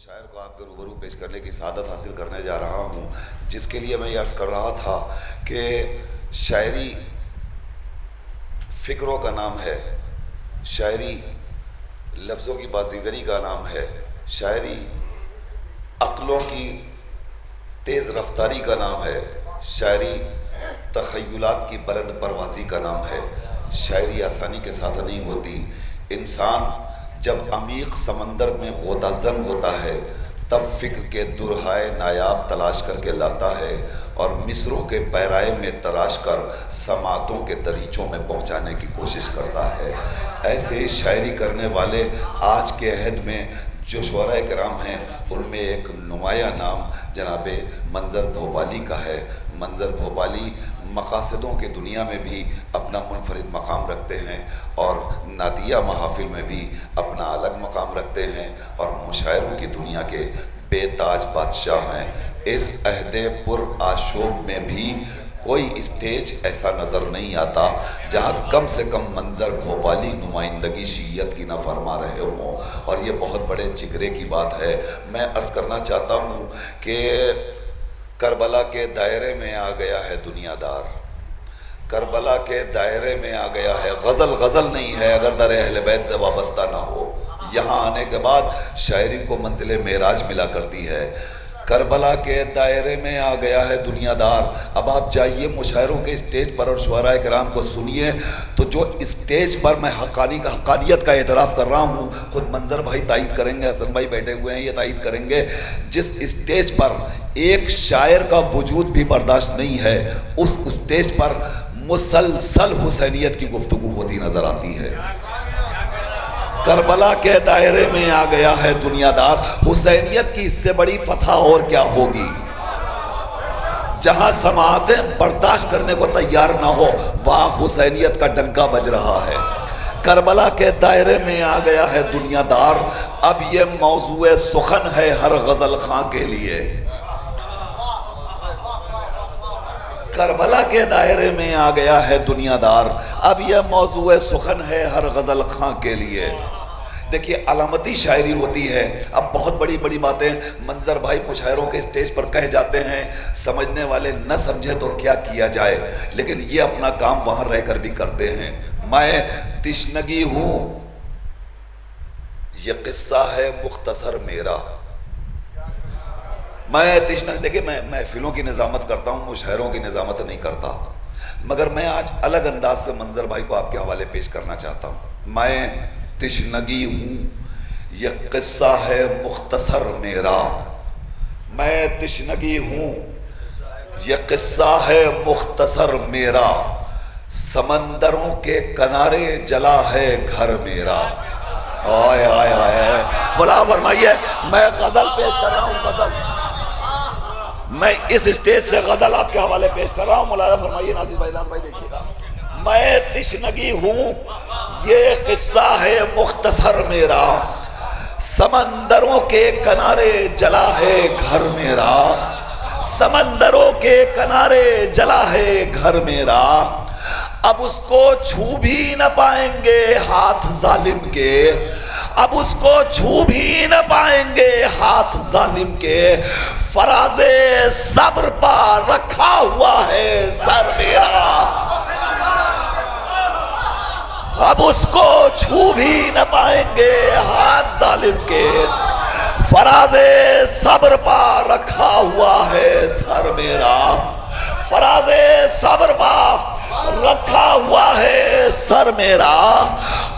शायर को आपके रूबरू पेश करने की सादत हासिल करने जा रहा हूँ, जिसके लिए मैं ये अर्ज़ कर रहा था कि शायरी फ़िक्रों का नाम है, शायरी लफ्ज़ों की बाज़ीगरी का नाम है, शायरी अक़लों की तेज़ रफ्तारी का नाम है, शायरी तख़य्युलात की बुलंद परवाज़ी का नाम है। शायरी आसानी के साथ नहीं होती। इंसान जब अमीक़ समंदर में गोताज़न होता है तब फ़िक्र के दुरहाए नायाब तलाश करके लाता है और मिसरों के पैराए में तराश कर समातों के दरीचों में पहुंचाने की कोशिश करता है। ऐसे ही शायरी करने वाले आज के अहद में जो शुअरा किराम हैं, उनमें एक नुमाया नाम जनाबे मंज़र भोपाली का है। मंज़र भोपाली मक़ासिदों की दुनिया में भी अपना मुनफरिद मकाम रखते हैं और नातिया महाफिल में भी अपना अलग मकाम रखते हैं और मुशायरों की दुनिया के बेताज बादशाह हैं। इस अहदे पुर आशोब में भी कोई स्टेज ऐसा नज़र नहीं आता जहाँ कम से कम मंज़र भोपाली नुमाइंदगी शीयत की ना फरमा रहे हों, और ये बहुत बड़े जिगरे की बात है। मैं अर्ज़ करना चाहता हूँ कि करबला के दायरे में आ गया है दुनियादार, करबला के दायरे में आ गया है। गज़ल गज़ल नहीं है अगर दर अहले बैत से वाबस्ता ना हो। यहाँ आने के बाद शायरी को मंजिल मेराज मिला करती है। करबला के दायरे में आ गया है दुनियादार। अब आप जाइए मुशायरों के स्टेज पर और शुअरा किराम को सुनिए, तो जो स्टेज पर मैं हक़ानियत का एतराफ़ कर रहा हूँ, खुद मंज़र भाई तायद करेंगे, हसन भाई बैठे हुए हैं ये तायद करेंगे, जिस स्टेज पर एक शायर का वजूद भी बर्दाश्त नहीं है, उस स्टेज पर मुसलसल हुसैनियत की गुफ्तगू होती नज़र आती है। करबला के दायरे में आ गया है दुनियादार। हुसैनियत की इससे बड़ी फतह और क्या होगी। जहां समाअतें बर्दाश्त करने को तैयार ना हो, वहां हुसैनियत का डंका बज रहा है। करबला के दायरे में आ गया है दुनियादार। अब ये मौज़ूए सुखन है हर गज़ल खां के लिए। करबला के दायरे में आ गया है दुनियादार। अब यह मौज़ूए सुखन है हर गज़ल खां के लिए। देखिए, अलामती शायरी होती है। अब बहुत बड़ी बड़ी बातें मंज़र भाई मुशायरों के स्टेज पर कह जाते हैं, समझने वाले न समझे तो क्या किया जाए, लेकिन ये अपना काम वहाँ रहकर भी करते हैं। मैं तिश्नगी हूँ, ये किस्सा है मुख्तसर मेरा। मैं तिश्नगी, देखिए मैं महफिलों की निज़ामत करता हूँ, मुशायरों की निज़ामत नहीं करता, मगर मैं आज अलग अंदाज से मंज़र भाई को आपके हवाले पेश करना चाहता हूँ। मैं तिश्नगी हूँ, ये किस्सा है मुख्तसर मेरा। मैं तिश्नगी हूँ, ये किस्सा है मुख्तसर मेरा। समंदरों के किनारे जला है घर मेरा। आय आय आय, बोला फरमाइए। मैं गज़ल पेश कर रहा हूँ, गज़ल मैं इस स्टेज से गज़ल आपके हवाले पेश कर रहा हूँ। मुलाज़ा फरमाइए नाज़िर भाई, नाज़ भाई देखिएगा। मैं तिश्नगी हूँ, ये किस्सा है मुख्तसर मेरा। समंदरों के किनारे जला है घर मेरा। समंदरों के किनारे जला है घर मेरा। अब उसको छू भी न पाएंगे हाथ जालिम के। अब उसको छू भी न पाएंगे हाथ जालिम के। फराज़े सब्र पर रखा हुआ है सर मेरा। अब उसको छू भी न पाएंगे हाथ जालिम के। फराज़े सब्र पर रखा हुआ है सर मेरा। फराज़े सब्र पर रखा हुआ है सर मेरा।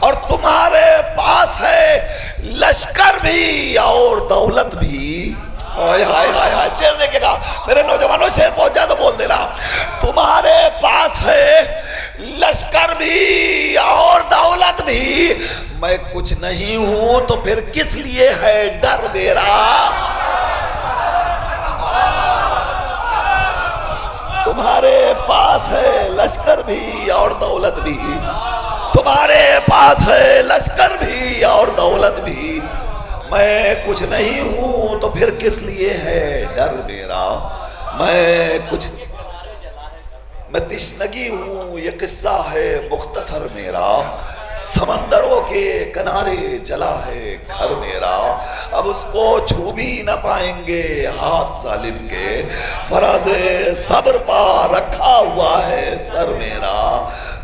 और तुम्हारे पास है लश्कर भी और दौलत भी। हाय हाय हाय हाय, शेर देखिएगा मेरे नौजवानों, शेर पहुंचा तो बोल देना। तुम्हारे पास है लश्कर भी और दौलत भी, मैं कुछ नहीं हूं तो फिर किस लिए है डर मेरा। तुम्हारे पास है लश्कर भी और दौलत भी। तुम्हारे पास है लश्कर भी और दौलत भी, मैं कुछ नहीं हूं तो फिर किस लिए है डर मेरा। मैं तिश्नगी हूँ, ये किस्सा है मुख्तसर मेरा। समंदरों के किनारे जला है घर मेरा, अब उसको छू भी न पाएंगे हाथ जालिम के, फराज़े सब्र पा रखा हुआ है सर मेरा।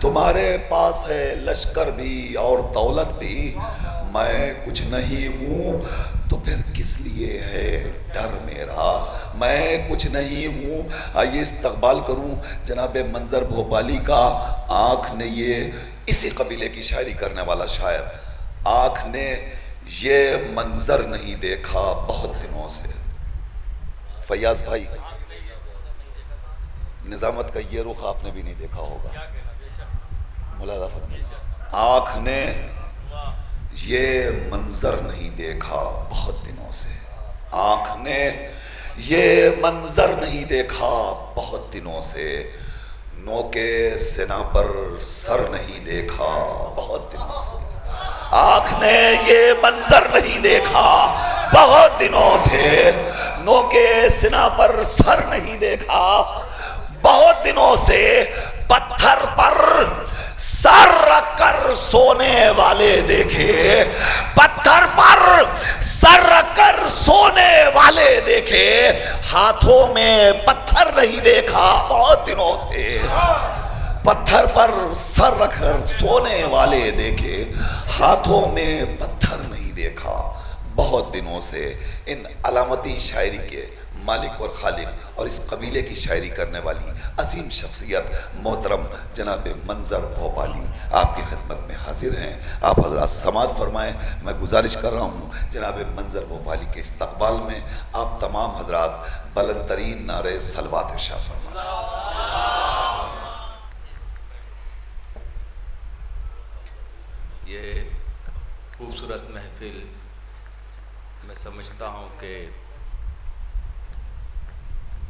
तुम्हारे पास है लश्कर भी और दौलत भी, मैं कुछ नहीं हूँ तो फिर किस लिए है डर मेरा। मैं कुछ नहीं हूँ। आइए इस्तकबाल करूँ जनाब मंजर भोपाली का। आँख ने ये, इसी कबीले की शायरी करने वाला शायर, आँख ने ये मंजर नहीं देखा बहुत दिनों से। फैयाज भाई, निजामत का ये रुख आपने भी नहीं देखा होगा। मुलादा फरमाइए। आँख ने ये मंजर नहीं देखा बहुत दिनों से, आँख ने ये मंजर नहीं देखा बहुत दिनों से, नोके सिना पर सर नहीं देखा बहुत दिनों से। आँख ने ये मंजर नहीं देखा बहुत दिनों से, नोके सिना पर सर नहीं देखा बहुत दिनों से। पत्थर पर सर रखकर सोने वाले देखे, पत्थर पर सर रखकर सोने वाले देखे, हाथों में पत्थर नहीं देखा बहुत दिनों से। पत्थर पर सर रखकर सोने वाले देखे, हाथों में पत्थर नहीं देखा बहुत दिनों से। इन अलामती शायरी के मालिक और खालिक और इस कबीले की शायरी करने वाली अजीम शख्सियत मोहतरम जनाब मंजर भोपाली आपकी खिदमत में हाजिर हैं। आप हजरात समाअत फरमाएं। मैं गुजारिश कर रहा हूँ जनाब मंजर भोपाली के इस्तकबाल में आप तमाम हजरात बुलंद तरीन नारे सलवात इरशाद फरमाएं। ये खूबसूरत महफिल मैं समझता हूँ कि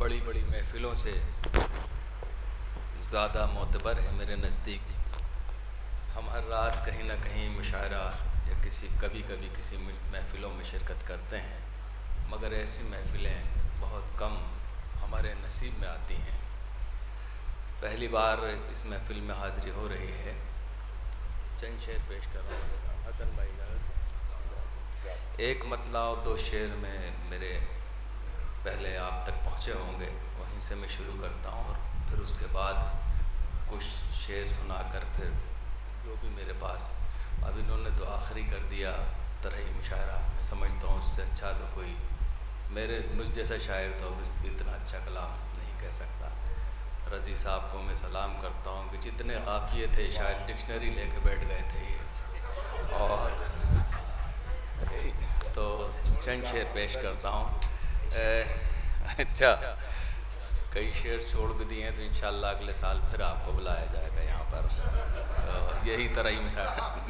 बड़ी बड़ी महफिलों से ज़्यादा मोतबर है मेरे नज़दीक। हम हर रात कहीं ना कहीं मुशायरा या कभी कभी किसी महफिलों में शिरकत करते हैं, मगर ऐसी महफिलें बहुत कम हमारे नसीब में आती हैं। पहली बार इस महफिल में हाज़िरी हो रही है। चंद शेर पेश कर रहा हूँ हसन भाई का। एक मतला और दो शेर में मेरे पहले आप तक पहुँचे होंगे, वहीं से मैं शुरू करता हूँ और फिर उसके बाद कुछ शेर सुनाकर फिर जो भी मेरे पास, अब इन्होंने तो आखिरी कर दिया तरही मुशायरा, मैं समझता हूँ उससे अच्छा तो कोई मुझ जैसा शायर तो इतना अच्छा कलाम नहीं कह सकता। रज़ी साहब को मैं सलाम करता हूँ कि जितने काफ़िए थे शायद डिक्शनरी लेके बैठ गए थे ये। और तो चंद शेर पेश करता हूँ। अच्छा, कई शेर छोड़ भी दिए हैं तो इंशाअल्लाह अगले साल फिर आपको बुलाया जाएगा यहाँ पर, तो यही तरह ही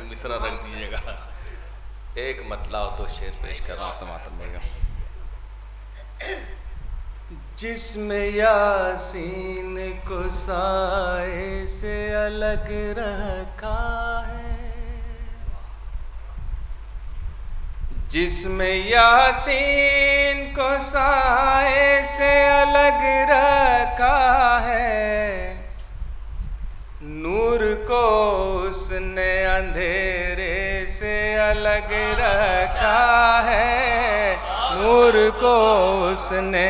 मिसरा रख दीजिएगा। एक मतला और दो शेर पेश कर रहा हूँ समातन बेगम। जिसमें यासीन को साए से अलग रखा है, जिसमें यासीन को साए से अलग रखा है, नूर को उसने अंधेरे से अलग रखा है, नूर को उसने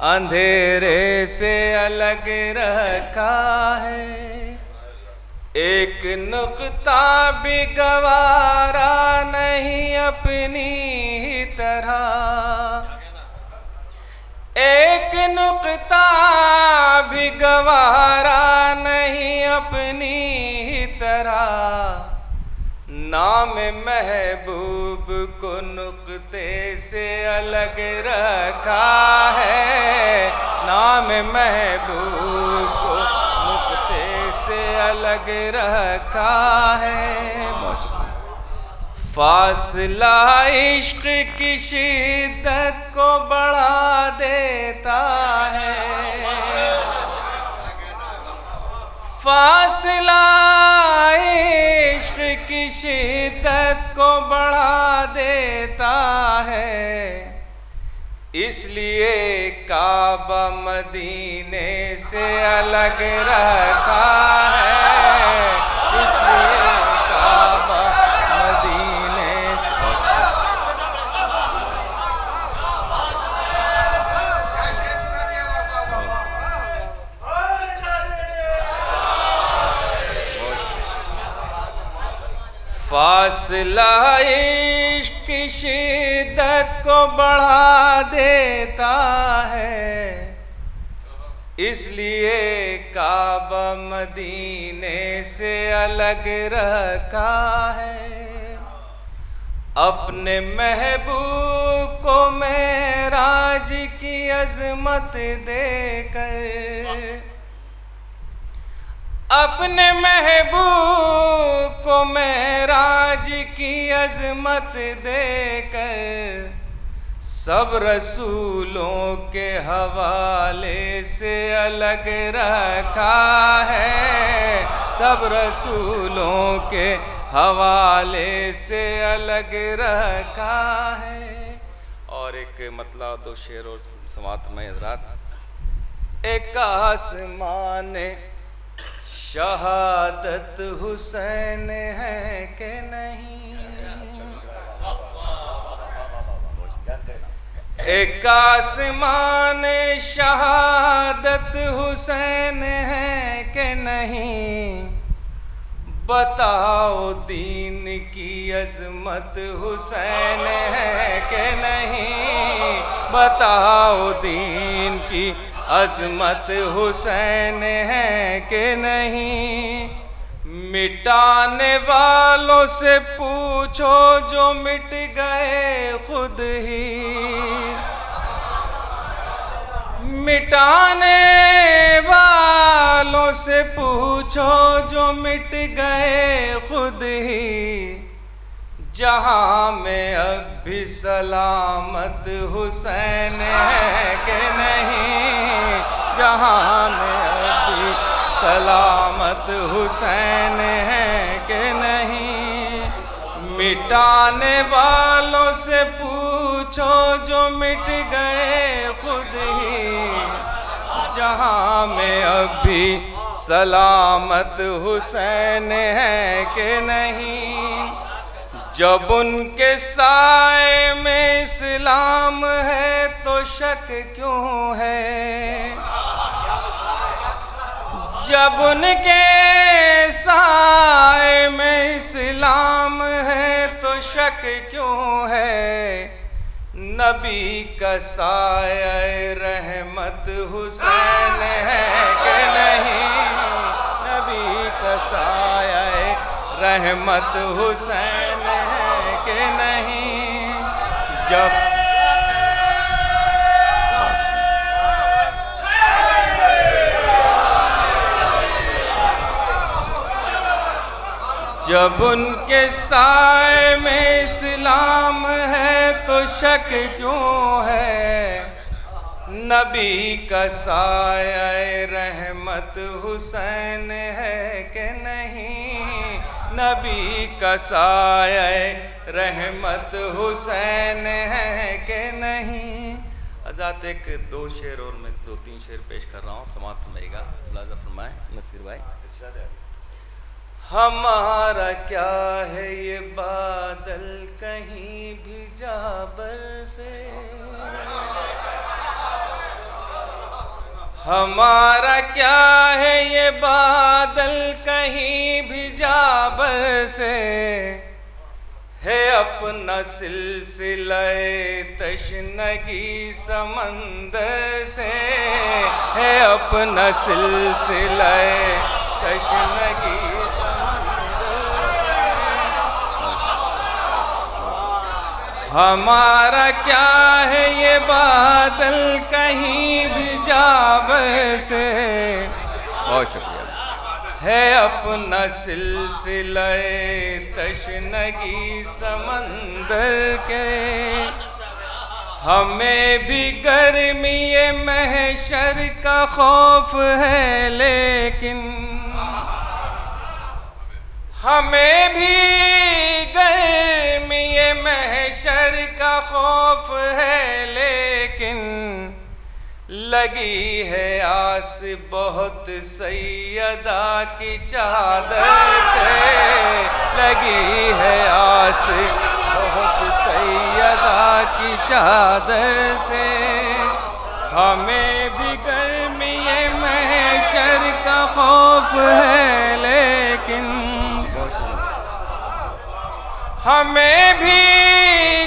अंधेरे से अलग रखा है। एक नुक्ता भी गवारा नहीं अपनी ही तरह, एक नुक्ता भी गवारा नहीं अपनी ही तरह। नाम महबूब को नुक्ते से अलग रखा है, नाम महबूब को नुक्ते से अलग रखा है। फासला इश्क की शिद्दत को बढ़ा देता है, फासला इश्क की शिद्दत को बढ़ा देता है। इसलिए काबा मदीने से अलग रखा है, इसलिए काबा फासला इश्क की शिद्दत को बढ़ा देता है, इसलिए काबा मदीने से अलग रखा है। अपने महबूब को मेराज की अजमत देकर, अपने महबूब को मेराज की अजमत देकर, सब रसूलों के हवाले से अलग रखा है, सब रसूलों के हवाले से अलग रखा है। और एक मतलब दो शेर और समात में हज़रात। एक आसमान शहादत हुसैन है कि नहीं, एक आसमान शहादत हुसैन है कि नहीं, बताओ दीन की अजमत हुसैन है कि नहीं, बताओ दीन की अजमत हुसैन है कि नहीं। मिटाने वालों से पूछो जो मिट गए खुद ही, मिटाने वालों से पूछो जो मिट गए खुद ही। जहां में अब भी सलामत हुसैन है कि नहीं, जहां में अब भी सलामत हुसैन है कि नहीं। मिटाने वालों से पूछो जो मिट गए खुद ही, जहां में अब भी सलामत हुसैन है कि नहीं। जब उनके साए में इस्लाम है तो शक क्यों है, जब उनके साए में इस्लाम है तो शक क्यों है। नबी का साया रहमत हुसैन है कि नहीं, नबी का साया रहमत हुसैन है कि नहीं। जब उनके साए में इस्लाम है तो शक क्यों है। नबी का साया रहमत हुसैन है कि नहीं, नबी का साया रहमत हुसैन है कि नहीं। आज़ाद एक दो शेर और मैं दो तीन शेर पेश कर रहा हूँ, समाप्त होगा। मुलाज़ा फरमाए नसीर भाई। हमारा क्या है ये बादल कहीं भी जा बरसे, हमारा क्या है ये बादल कहीं भी जा बरसे। है अपना सिलसिले तशनगी समंदर से, है अपना सिलसिले तशनगी हमारा क्या है ये बादल कहीं भी जा बरसे। बहुत शुक्रिया। है अपना सिलसिले तशनगी समंदर के, हमें भी गर्मी ये महशर का खौफ है, लेकिन हमें भी गर्मी ये महशर का खौफ है, लेकिन लगी है आस बहुत सैयदा की चादर से, लगी है आस बहुत सैयदा की चादर से। हमें भी गर्मी ये महशर का खौफ है, लेकिन हमें भी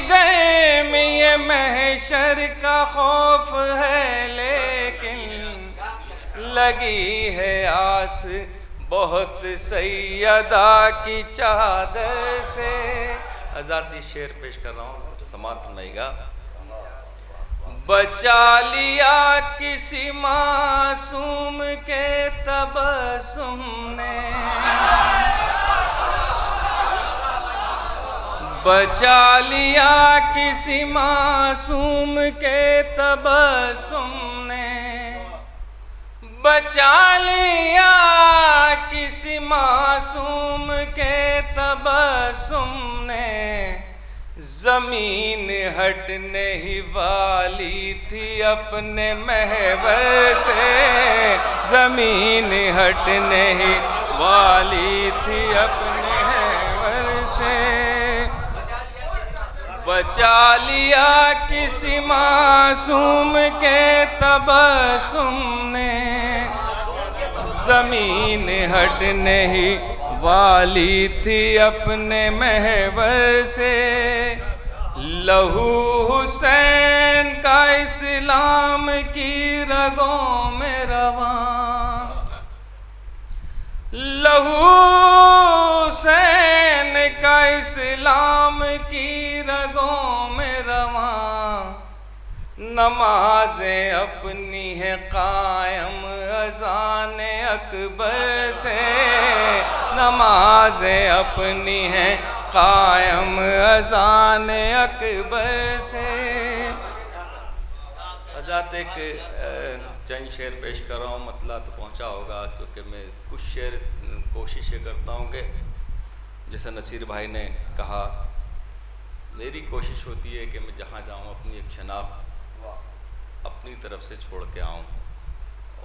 गर्मी ये महशर का खौफ है, लेकिन लगी है आस बहुत सैयदा की चादर से। आजादी शेर पेश कर रहा हूँ, समाप्त फरमाइएगा। बचा लिया किसी मासूम के तबस्सुम ने, बचा लिया किसी मासूम के तबस्सुम ने, बचा लिया किसी मासूम के तबस्सुम ने। ज़मीन हटने ही वाली थी अपने महवर से, ज़मीन हटने ही वाली थी अपने महवर से। बचा लिया किसी मासूम के तबस्सुम ने, ज़मीन हटने ही वाली थी अपने महवर से। लहू हुसैन का इस्लाम की रगों में रवां, लहू हुसैन का इस्लाम की रगों में रवां। नमाज़ें अपनी है कायम अज़ान अकबर से, नमाज़ें अपनी हैं कायम अज़ान अकबर से। हज़रत एक चंद शेर पेश कर रहा हूँ, मतलब तो पहुँचा होगा, क्योंकि मैं कुछ शेर कोशिश करता हूँ कि जैसे नसीर भाई ने कहा, मेरी कोशिश होती है कि मैं जहाँ जाऊँ अपनी एक शनाख्त अपनी तरफ से छोड़ के आऊँ,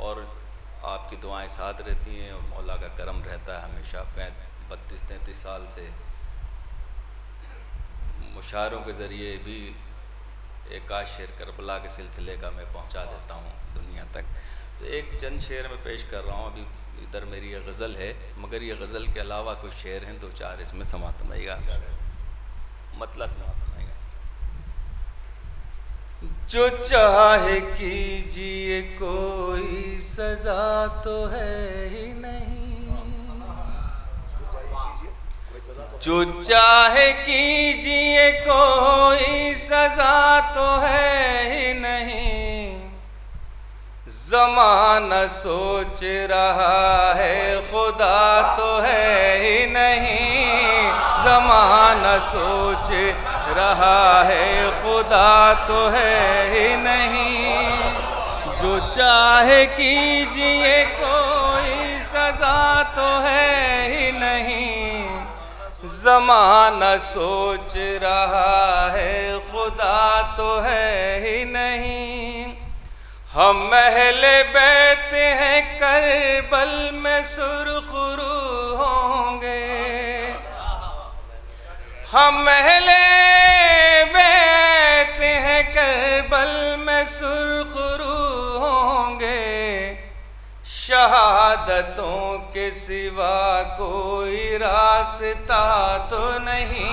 और आपकी दुआएं साथ रहती हैं और मौला का करम रहता है हमेशा। मैं 32-33 साल से मुशायरों के ज़रिए भी एक आध शेर करबला के सिलसिले का मैं पहुंचा देता हूं दुनिया तक। तो एक चंद शेर में पेश कर रहा हूं। अभी इधर मेरी ये गज़ल है, मगर ये गज़ल के अलावा कुछ शेर हैं, 2-4 इसमें समाप्त होगा, मतलब समाप्त होगा। जो चाहे कीजिए कोई सज़ा तो है ही नहीं, जो चाहे कीजिए कोई सज़ा तो है ही नहीं। ज़माना सोच रहा है खुदा तो है ही नहीं, ज़माना सोच रहा है खुदा तो है ही नहीं। जो चाहे कीजिए कोई सज़ा तो है ही नहीं, ज़माना सोच रहा है खुदा तो है ही नहीं। हम महले बैत हैं करबल में सुरखरू होंगे, हम महले बैत हैं करबल में सुरखरू होंगे। शहादतों के सिवा कोई रास्ता तो नहीं,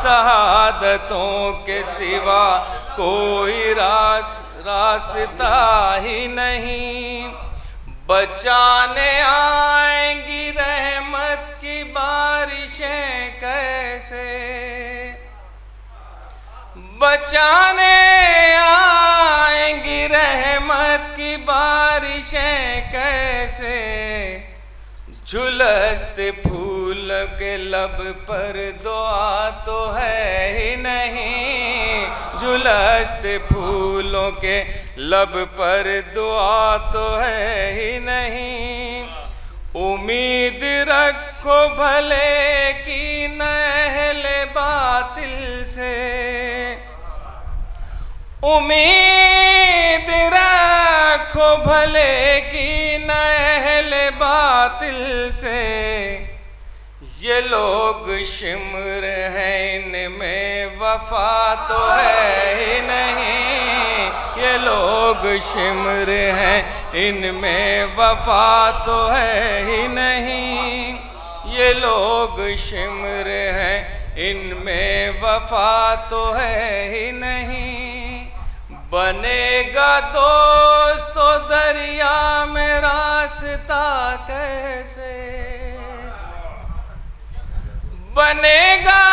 शहादतों के सिवा कोई रास्ता ही नहीं। बचाने आएंगी रहमत की बारिशें कैसे, बचाने आएंगी रहमत की बारिशें कैसे। झुलसते फूल के लब पर दुआ तो है ही नहीं, झुलसते फूलों के लब पर दुआ तो है ही नहीं। उम्मीद रखो भले की न अहले बातिल से, उम्मीद रखो भले की न अहले बातिल से। ये लोग शिमर हैं इनमें वफा तो है ही नहीं, ये लोग शिमर हैं इनमें वफा तो है ही नहीं। ये लोग शिमर हैं इनमें वफा तो है ही नहीं। बनेगा दोस्त तो दरिया में रास्ता कैसे, बनेगा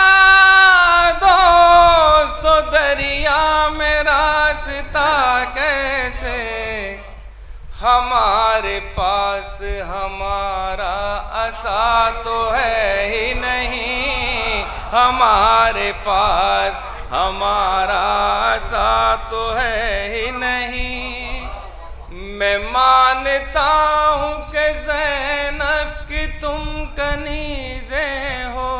दोस्त तो दरिया में रास्ता कैसे। हमारे पास हमारा आसा तो है ही नहीं, हमारे पास हमारा आसा तो है ही नहीं। मैं मानता हूँ कि ज़ैनब की तुम कनीज़ें हो,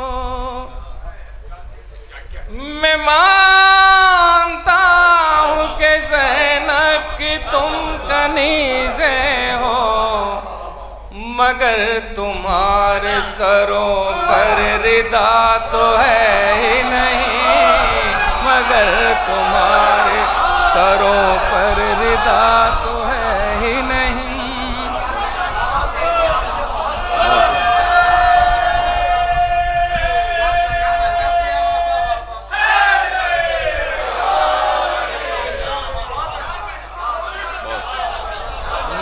मैं मानता हूँ कि ज़ैनब की तुम कनीज़ें हो, मगर तुम्हारे सरों पर रिदा तो है ही नहीं, मगर तुम्हारे सरों पर रिदा तो है ही नहीं।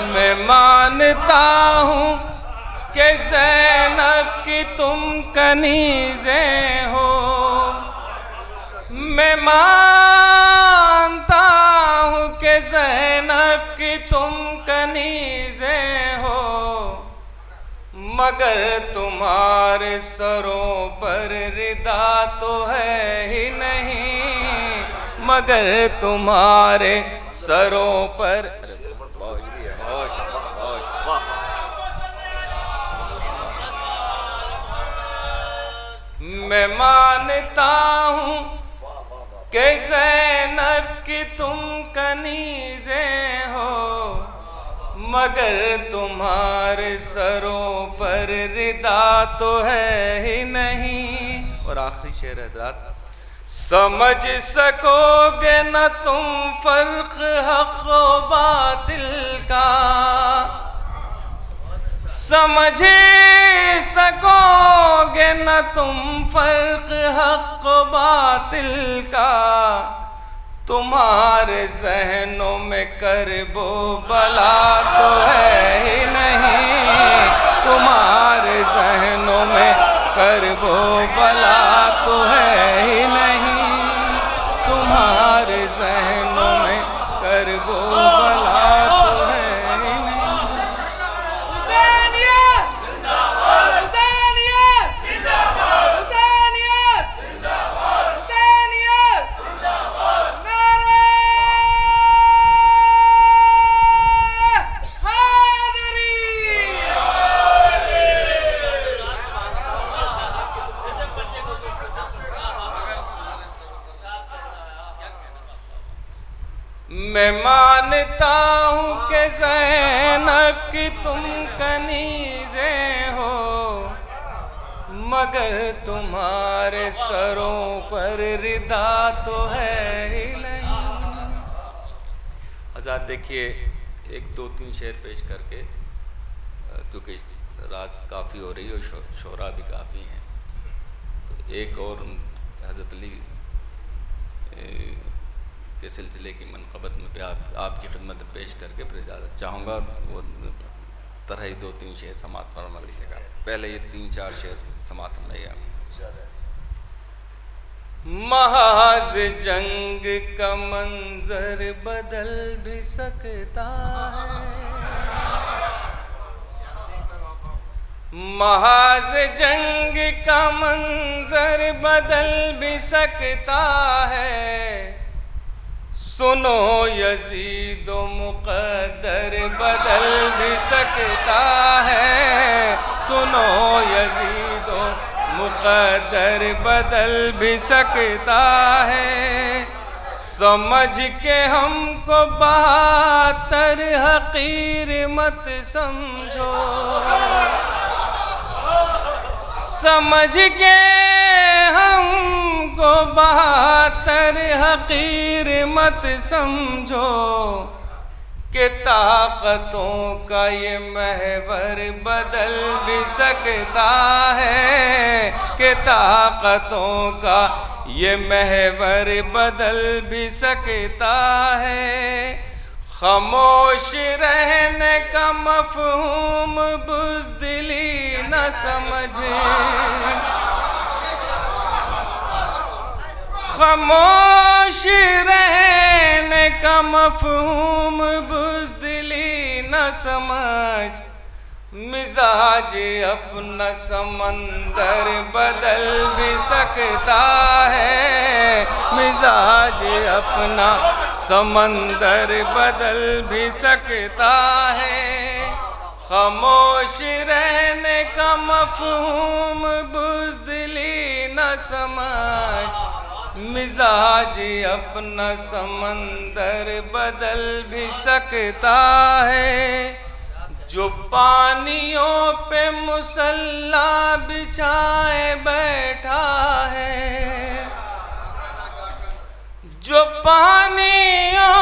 मैं मानता हूँ कि ज़ैनब की तुम कनीज़ें हो, मैं मानता हूँ कि ज़ैनब की तुम कनीज़ें हो, मगर तुम्हारे सरों पर रिदा तो है ही नहीं, मगर तुम्हारे सरों पर मैं मानता हूँ कि ज़ैनब की तुम कनीज़ें हो, मगर तुम्हारे सरों पर रिदा तो है ही नहीं। और आखिरी शेर हज़रात, समझ सकोगे न तुम फ़र्क हक़ व बातिल का, समझ सकोगे न तुम फ़र्क हक़ व बातिल का। तुम्हारे ज़हनों में करबो बला तो है ही नहीं, तुम्हारे ज़हनों में करबो बला तो है ही नहीं, तुम्हारे ज़हनों में करबो बला तो है ही नहीं। मैं मानता हूँ कि ज़ैनब की तुम कनीज़ें हो, मगर तुम्हारे सरों पर रिदा तो है ही नहीं। आज़ाद देखिए, एक दो तीन शेर पेश करके, क्योंकि रात काफ़ी हो रही है और शोरा भी काफ़ी हैं, तो एक और हज़रत अली के सिलसिले की मनक़बत में पे आपकी खिदमत पेश करके फिर इजाज़त चाहूँगा। वो तरह ही दो तीन शेर समात फरमा लीजिएगा। पहले ये तीन चार शेर समात फरमाइए। महाज जंग का मंजर बदल भी सकता है, महाज जंग का मंजर बदल भी सकता है। सुनो यज़ीद मुक़द्दर बदल भी सकता है, सुनो यज़ीद मुक़द्दर बदल भी सकता है। समझ के हमको बहातर हक़ीर मत समझो, समझ के हमको बहातर हक़ीर मत समझो। कि ताकतों का ये महवर बदल भी सकता है, कि ताकतों का ये महवर बदल भी सकता है। खामोश रहने का मफहूम बुज़दिली न समझे, खामोश रहने का मफहूम बुज़दिली न समझ। मिजाज अपना समंदर बदल भी सकता है, मिजाज अपना समंदर बदल भी सकता है। खामोश रहने का मफहूम बुज़दिली न समझ, मिजाज अपना समंदर बदल भी सकता है। जो पानियों पे मुसल्ला बिछाए बैठा है, जो पानियों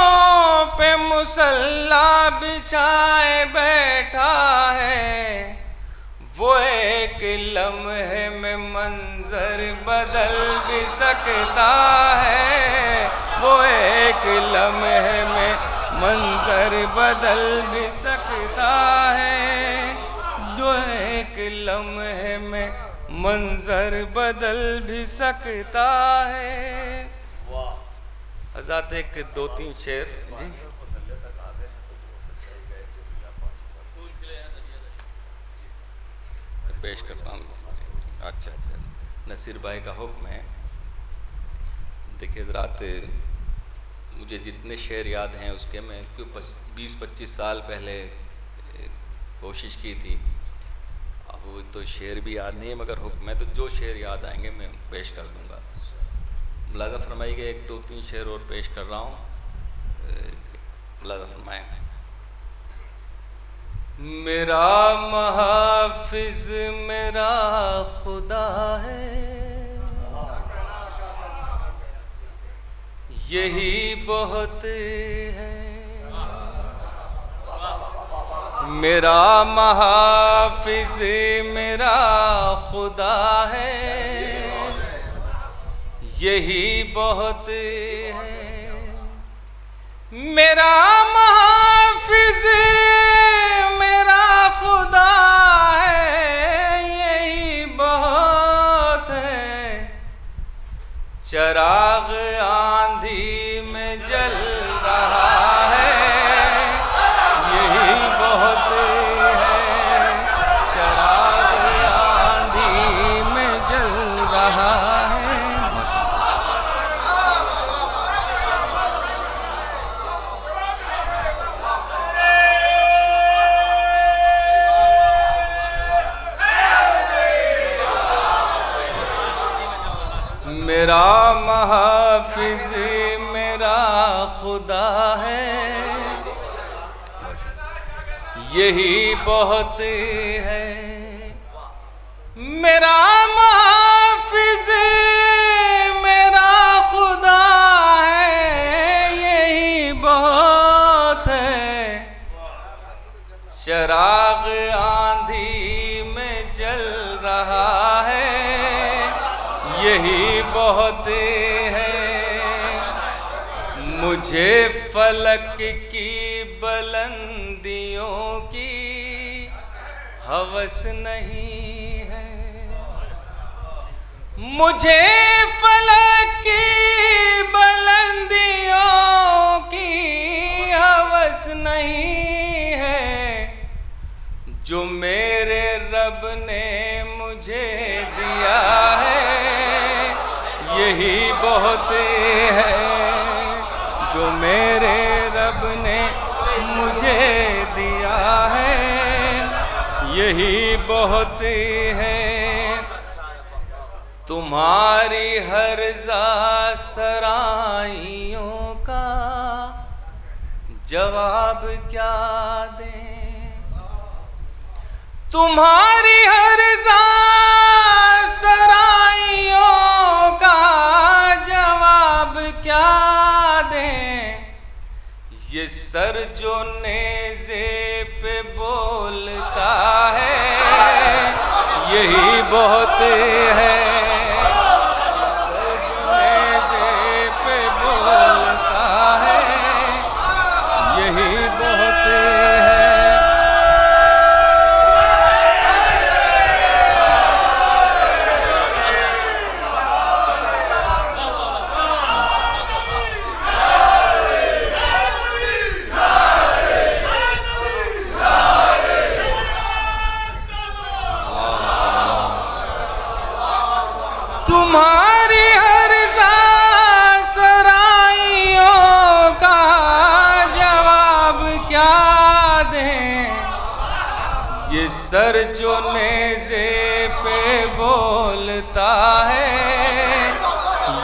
पे मुसल्ला बिछाए बैठा है, वो एक लम्हे में मंजर बदल भी सकता है, वो एक लम्हे में मंजर बदल भी सकता है, जो एक लम्हे में मंजर बदल भी सकता है। हज़रत एक दो तीन शेर जी पेश करता हूँ। अच्छा, नसीर भाई का हुक्म है। देखिए हज़रात, मुझे जितने शेर याद हैं उसके मैं 20-25 साल पहले कोशिश की थी। अब वो तो शेर भी याद नहीं है, मगर हुक्म है तो जो शेर याद आएंगे मैं पेश कर दूँगा। मुलाज़ा फरमाइए, 1-2-3 शेर और पेश कर रहा हूँ। मुलाज़ा फरमाएँ। मेरा महाफिज मेरा खुदा है, यही बहुत है। मेरा महाफिज मेरा खुदा है, यही बहुत है। मेरा महाफिज मेरा खुदा है, यही बहुत है। चराग आंधी में जल रहा है, यही बहुत है। चराग आंधी में जल रहा है। मेरा महाफिज मेरा खुदा है, यही बहुत है। मेरा महाफिज मेरा खुदा है, यही बहुत है। चराग आंधी में जल रहा है, यही बहुत है। मुझे फलक की बुलंदियों की हवस नहीं है, मुझे फलक की बुलंदियों की हवस नहीं है। जो मेरे रब ने मुझे दिया है, यही बहुत है। जो मेरे रब ने मुझे दिया है, यही बहुत है। तुम्हारी हर सराइयों का जवाब क्या दें, तुम्हारी हर सराइयों का जवाब क्या दें। ये सर जो नेज़े पे बोलता है यही बहुत है। सर जो नेज़े पे बोलता है यही बहुत है। तुम्हारी हर सराइयों का जवाब क्या दें, ये सर जो नेज़े पे बोलता है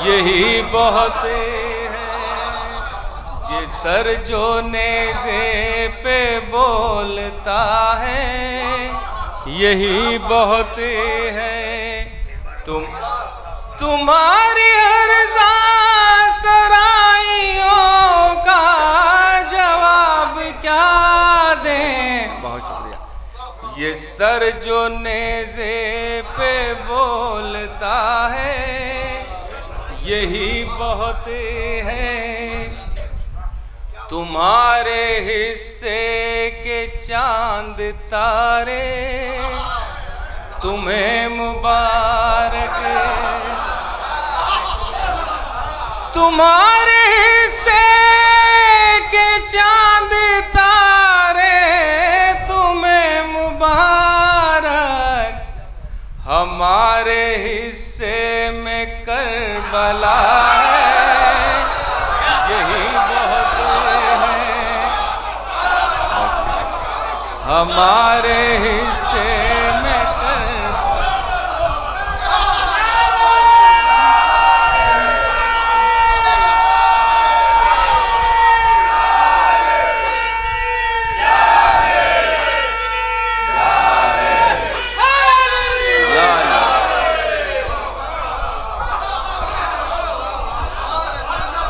यही बहुत है। ये सर जो नेज़े पे बोलता है यही बहुत है। तुम्हारी हर सराइयों का जवाब क्या दें। बहुत शुक्रिया। ये सर जो नेज़े पे बोलता है यही बहुत है। तुम्हारे हिस्से के चांद तारे तुम्हें मुबारक। तुम्हारे हिस्से के चांद तारे तुम्हें मुबारक। हमारे हिस्से में करबला है यही बहुत है। हमारे हिस्से में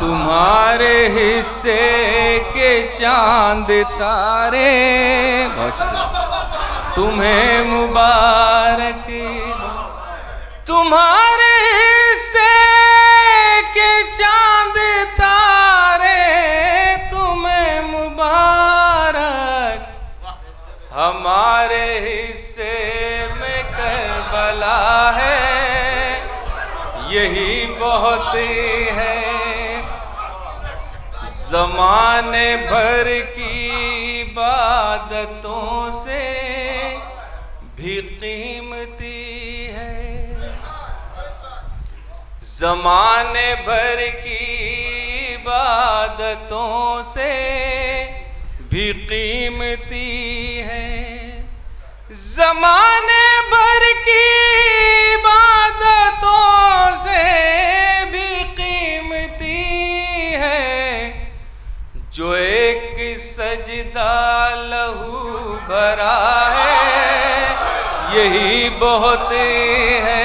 तुम्हारे हिस्से के चांद तारे तुम्हें मुबारक। तुम्हारे हिस्से के चांद तारे तुम्हें मुबारक। हमारे हिस्से में करबला है यही बहुत है। ज़माने भर की इबादतों से भी कीमती है। ज़माने भर की इबादतों से भी कीमती है। ज़माने भर की इबादतों से भी कीमती है। जो एक सजदा लहू भरा है यही बहुत है।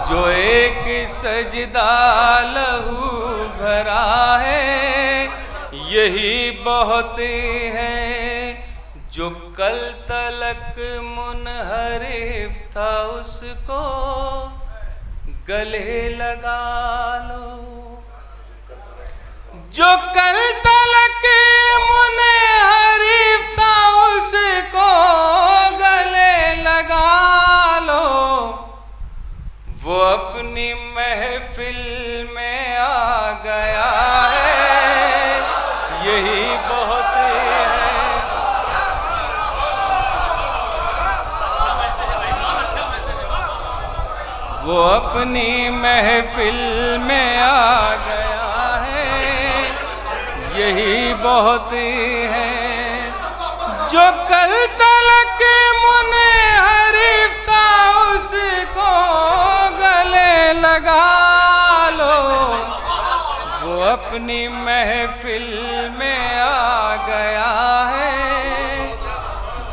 जो एक सजदा लहू भरा है यही बहुत है। जो कल तलक मुनहरिफ था उसको गले लगा लो। जो कल तलक मुनहरिफ था उसको गले लगा लो। वो अपनी महफिल में आ गया है यही बहुत है। वो अपनी महफिल में आ गया है यही बहुत है। जो कल तलक मुनहरिफ था उसको गले लगा लो। वो अपनी महफिल में आ गया है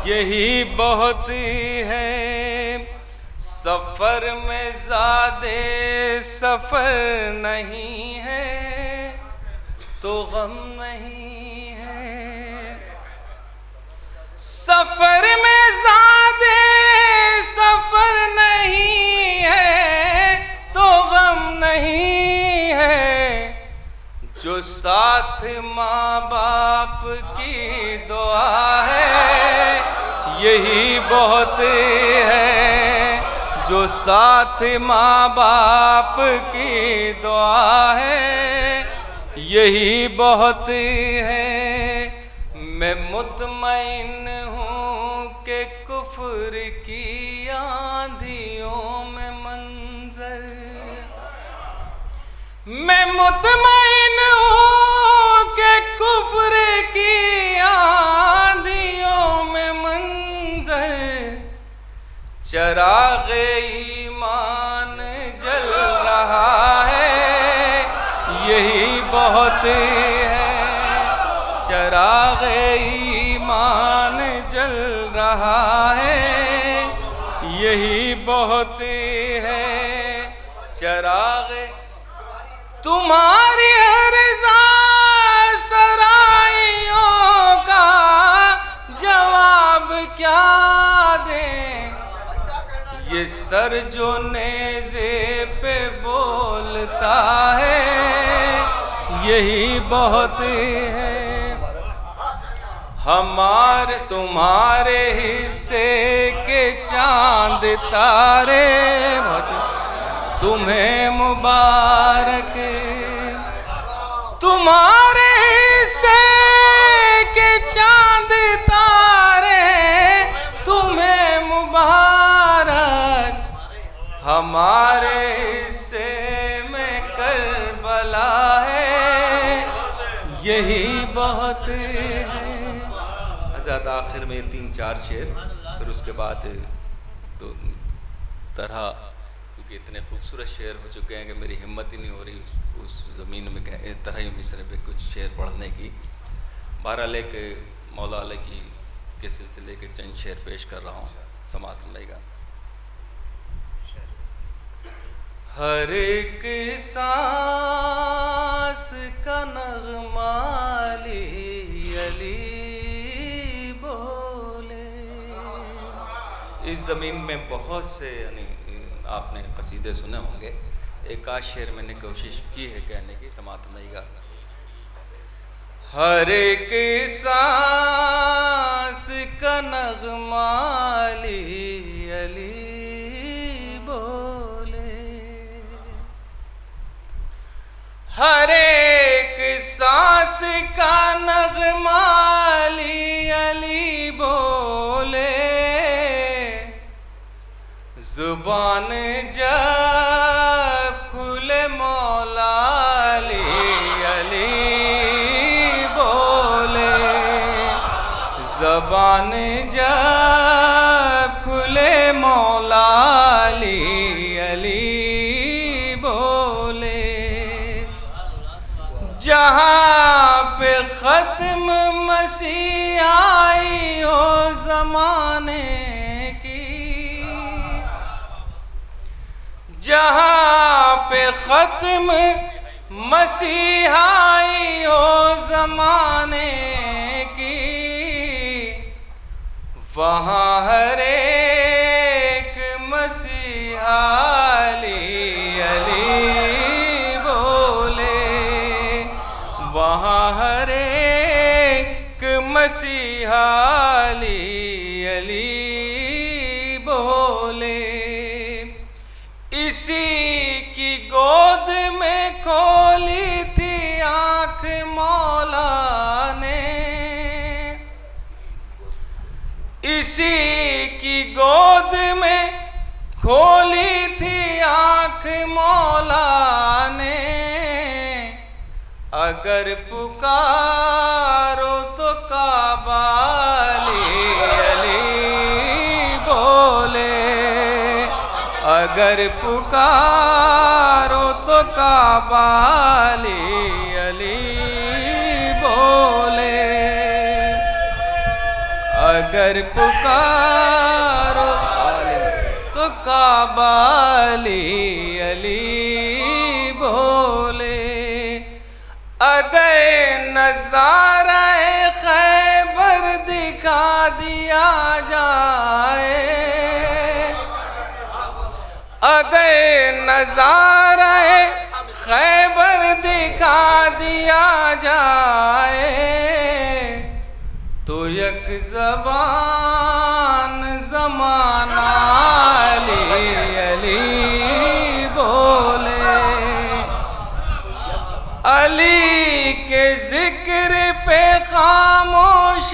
यही बहुत है। सफर में ज़्यादे सफर नहीं है तो गम नहीं सफर में ज़्यादा सफर नहीं है तो गम नहीं है, जो साथ माँ बाप की दुआ है यही बहुत है, जो साथ माँ बाप की दुआ है यही बहुत है। मैं मुतमईन हूँ कि कुफ्र की आंधियों में मंजर, मैं मुतमईन हूँ कि कुफ्र की आंधियों में मंजर, चराग़े ईमान जल रहा है यही बहुत है, चराग़े ईमान जल रहा है यही बहुत है। चराग़े तुम्हारी हर सराइयों का जवाब क्या दें, ये सर जो नेज़े पे बोलता है यही बहुत है। हमारे तुम्हारे हिस्से के चांद तारे तुम्हें मुबारक, तुम्हारे हिस्से के चांद तारे तुम्हें मुबारक, हमारे हिस्से में करबला है यही बहुत है। हज़रत आखिर में 3-4 शेर, फिर उसके बाद तो तरह, क्योंकि इतने खूबसूरत शेर हो चुके हैं कि मेरी हिम्मत ही नहीं हो रही उस ज़मीन में तरह ही मिसरे पे कुछ शेर पढ़ने की। बहरहाल एक मौला अली की के सिलसिले के चंद शेर पेश कर रहा हूँ, समात मिलेगा। हर एक सांस का नग़मा अली बोले। इस ज़मीन में बहुत से यानी आपने कसीदे सुने होंगे, एक आध शेर मैंने कोशिश की है कहने की, समात मिलेगा। हर एक सांस का नग़मा अली हर एक सांस का नग़मा अली बोले, ज़ुबान जब खुले मौला अली बोले, ज़ुबान जब खुले मौला अली बोले, जहाँ पे ख़त्म मसीह आई हो ज़माने की, जहाँ पे ख़त्म मसीह आई हो ज़माने की, वहाँ हर एक मसीहा अली बोले, वहाँ हर एक मसीहा अली बोले। इसी की गोद में खोली थी आँख मौला ने, इसी की गोद में खोली थी आँख मौला ने, अगर पुकारो तो काबा अली बोले, अगर पुकारो तो काबा अली बोले, अगर पुकारो तो काबा अली बोले, अगर नज़ारा खैबर दिखा दिया जाए, अगर नज़ारे खैबर दिखा दिया जाए, तो एक ज़बान ज़माना अली अली बोले। अली के जिक्र पे खामोश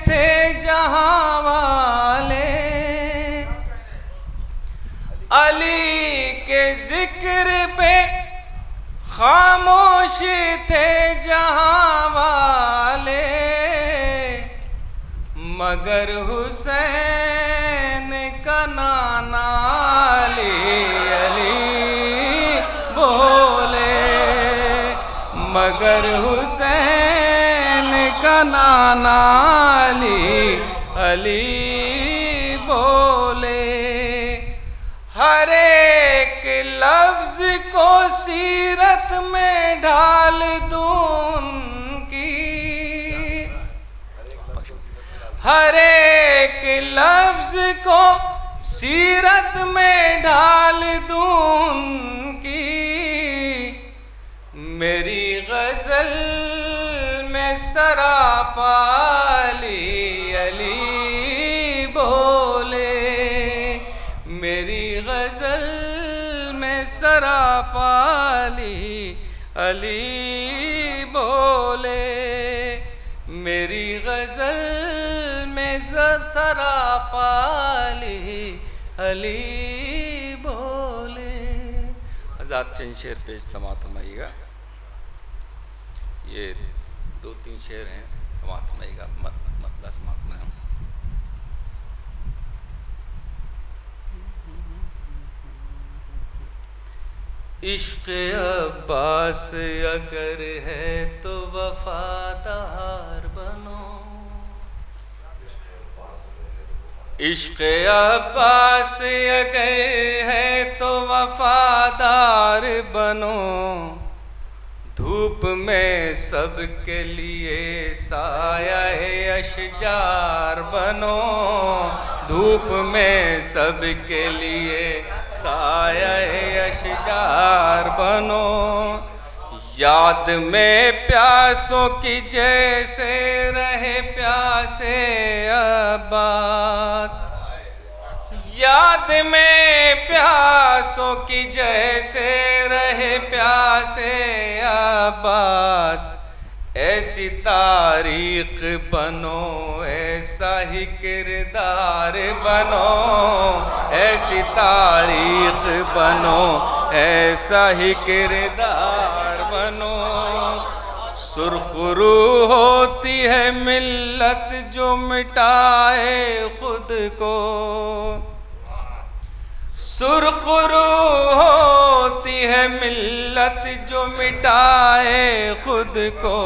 थे जहां वाले, अली के जिक्र पे खामोश थे जहां वाले, मगर हुसैन का नाना अली अली बोले, मगर हुसैन का नाना अली अली बोले। हर एक लफ्ज को सीरत में ढाल दूं उनकी, हर एक लफ्ज को सीरत में ढाल दूं उनकी, मेरी गजल में सरापा अली अली बोले, मेरी गजल में सरापा अली अली बोले, मेरी गजल में सरापा अली अली बोले। आजाद चंद शेर पेश समाप्त फरमाइएगा। ये 2-3 शेर हैं, समाप्त फरमाइएगा, मतलब समाप्त ना। इश्क़ अब्बास अगर है तो वफादार बनो, इश्क़ अब्बास अगर है तो वफादार बनो, धूप में सबके लिए साया अशजार बनो, धूप में सबके लिए साया अशजार बनो, याद में प्यासों की जैसे रहे प्यासे अब्बास, याद में प्यासों की जैसे रहे प्यासे अब्बास, ऐसी तारीख बनो ऐसा ही किरदार बनो, ऐसी तारीख बनो ऐसा ही किरदार बनो। सुरखरू होती है मिल्लत जो मिटाए खुद को, सुरखरू होती है मिल्लत जो मिटाए खुद को,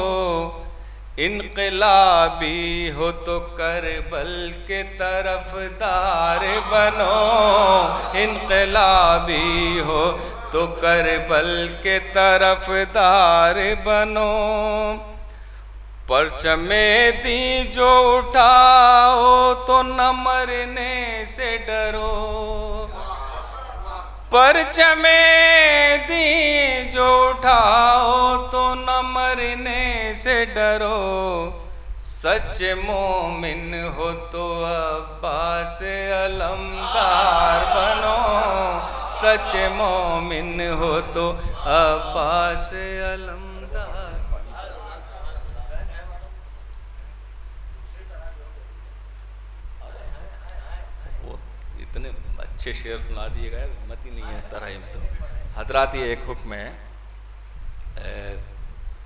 इनकलाबी हो तो करबल के तरफदार बनो, इनकलाबी हो तो करबल के तरफदार बनो। परचमे दी जो उठाओ तो न मरने से डरो, परचमे दी जो उठाओ तो न मरने से डरो, सच्चे मोमिन हो तो अब्बास अलमदार बनो, सच्चे मोमिन हो तो अब्बास अलमदार। वो इतने अच्छे शेर सुना दिएगा, हिम्मत ही नहीं है तरह तो। हजरात ये एक हुक्म है,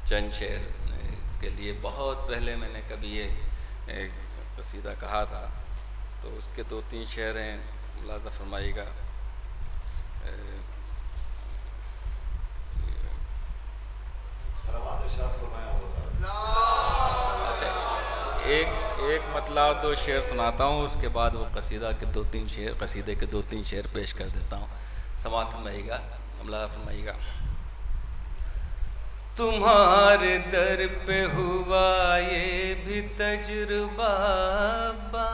चंद शेर के लिए बहुत पहले मैंने कभी ये कसीदा कहा था, तो उसके 2-3 शेर हैं, मुलाज़ा फरमाइएगा। अच्छा, एक मतलब 2 शेर सुनाता हूँ, उसके बाद वो कसीदा के 2-3 शेर, कसीदे के 2-3 शेर पेश कर देता हूँ। समात फरमाइएगा, मुलाज़ा फरमाइएगा। तुम्हारे दर पे हुआ ये भी तजुर्बा अब्बा,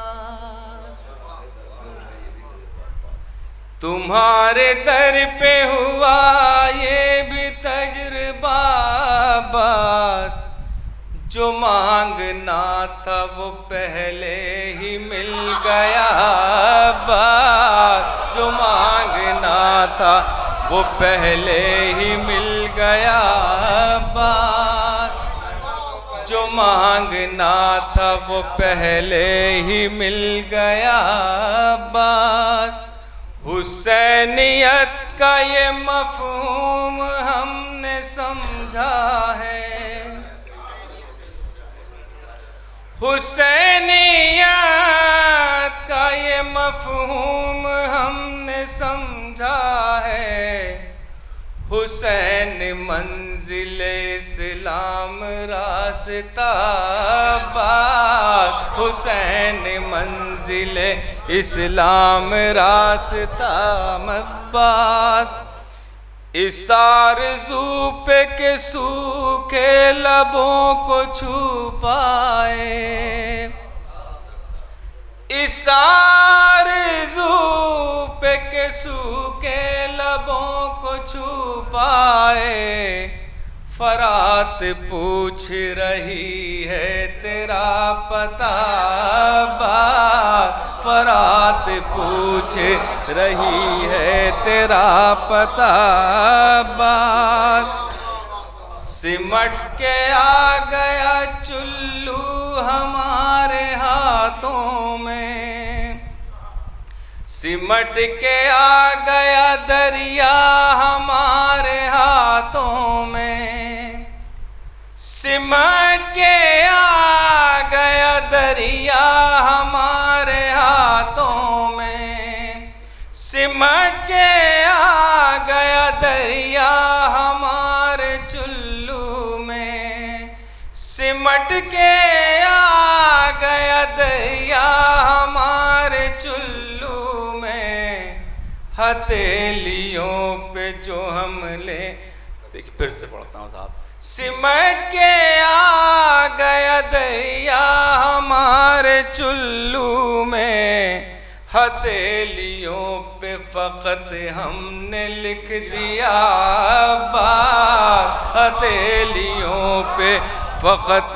तुम्हारे दर पे हुआ ये भी तजुर्बा बस, जो मांगना था वो पहले ही मिल गया बस, जो मांगना था वो पहले ही मिल गया बस, जो मांगना था वो पहले ही मिल गया बस। हुसैनियत का ये मफ़हूम हमने समझा है, हुसैनियत का ये मफ़हूम हमने समझा है। हुसैन मंजिल इस्लाम रास्ता बाग, हुसैन मंजिल इस्लाम रास्ता मब्बास। इस आरज़ू पे के सूखे लबों को छुपाए, इस आरज़ू पे के सूखे लबों को छुपाए। फरात पूछ रही है तेरा पता बात, फरात पूछ रही है तेरा पता बात। सिमट के आ गया चुल्लू हमारे हाथों में, सिमट के आ गया दरिया हमारे हाथों में, सिमट के आ गया दरिया हमारे हाथों में, सिमट के आ गया दरिया हमारे चुल्लू में, सिमट के आ गया दरिया हमारे चुल्लू में। हथेलियों पे जो हमले, देखिए फिर से पढ़ता हूँ साहब। सिमट के आ गया दरिया हमारे चुल्लू में, हथेलियों पे फ़क़त हमने लिख दिया बात, हथेलियों पे फ़क़त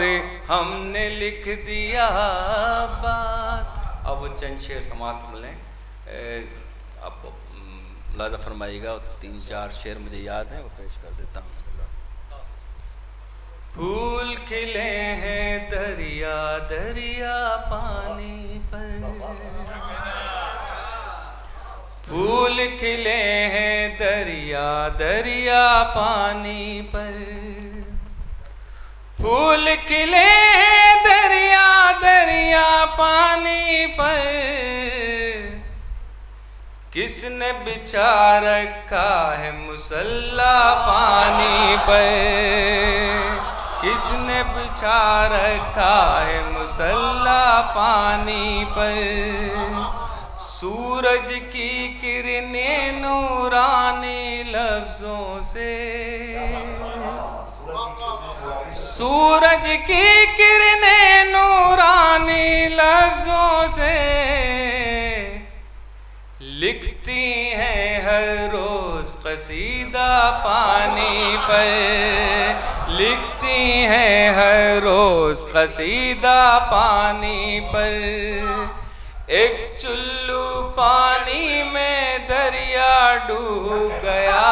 हमने लिख दिया बात। अब वो चंद शेर समाप्त मिलें, अब मुलाज़ा फरमाइएगा। 3-4 शेर मुझे याद हैं, वो पेश कर देता हूँ। फूल खिले हैं दरिया दरिया पानी पर, फूल खिले हैं दरिया दरिया पानी पर, फूल खिले हैं दरिया दरिया पानी पर। किसने बिछा रखा है मुसल्ला पानी पर, किसने बिछा रखा है मुसल्ला पानी पर। सूरज की किरणें नूरानी लफ्जों से, सूरज की किरणें नूरानी लफ्जों से लिखती हैं हर रोज कसीदा पानी पर, लिखती हैं हर रोज कसीदा पानी पर। एक चुल्लू पानी में दरिया डूब गया,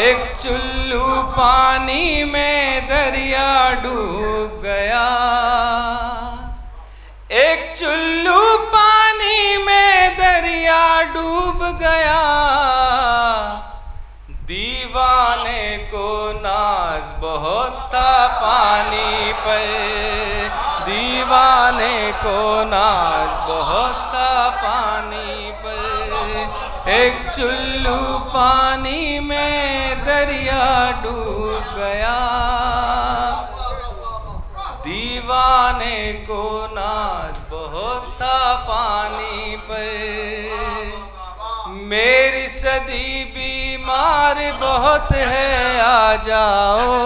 एक चुल्लू पानी में दरिया डूब गया, एक चुल्लू पानी में दरिया डूब गया। दीवाने को नाज बहुत था पानी पर, दीवाने को नाज बहुत था पानी पर। एक चुल्लू पानी में दरिया डूब गया, दीवाने को नाज बहुत था पानी पर। मेरी सदी बीमार बहुत है आ जाओ,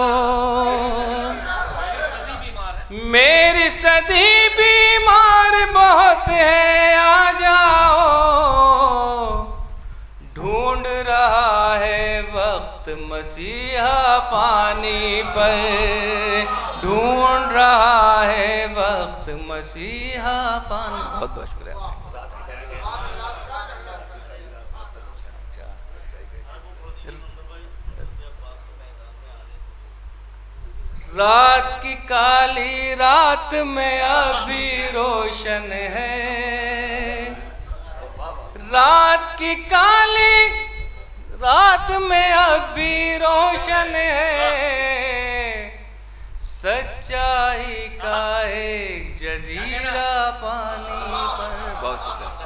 मेरी सदी बीमार बहुत है आ जाओ, ढूंढ रहा है वक्त मसीहा पानी पर, ढूंढ रहा है वक्त मसीहा पानी। बहुत बहुत शुक्रिया। रात की काली रात में अभी रोशन है, रात की काली रात में अभी रोशन है, सच्चाई का एक जजीरा पानी पर। बहुत शुक्रिया।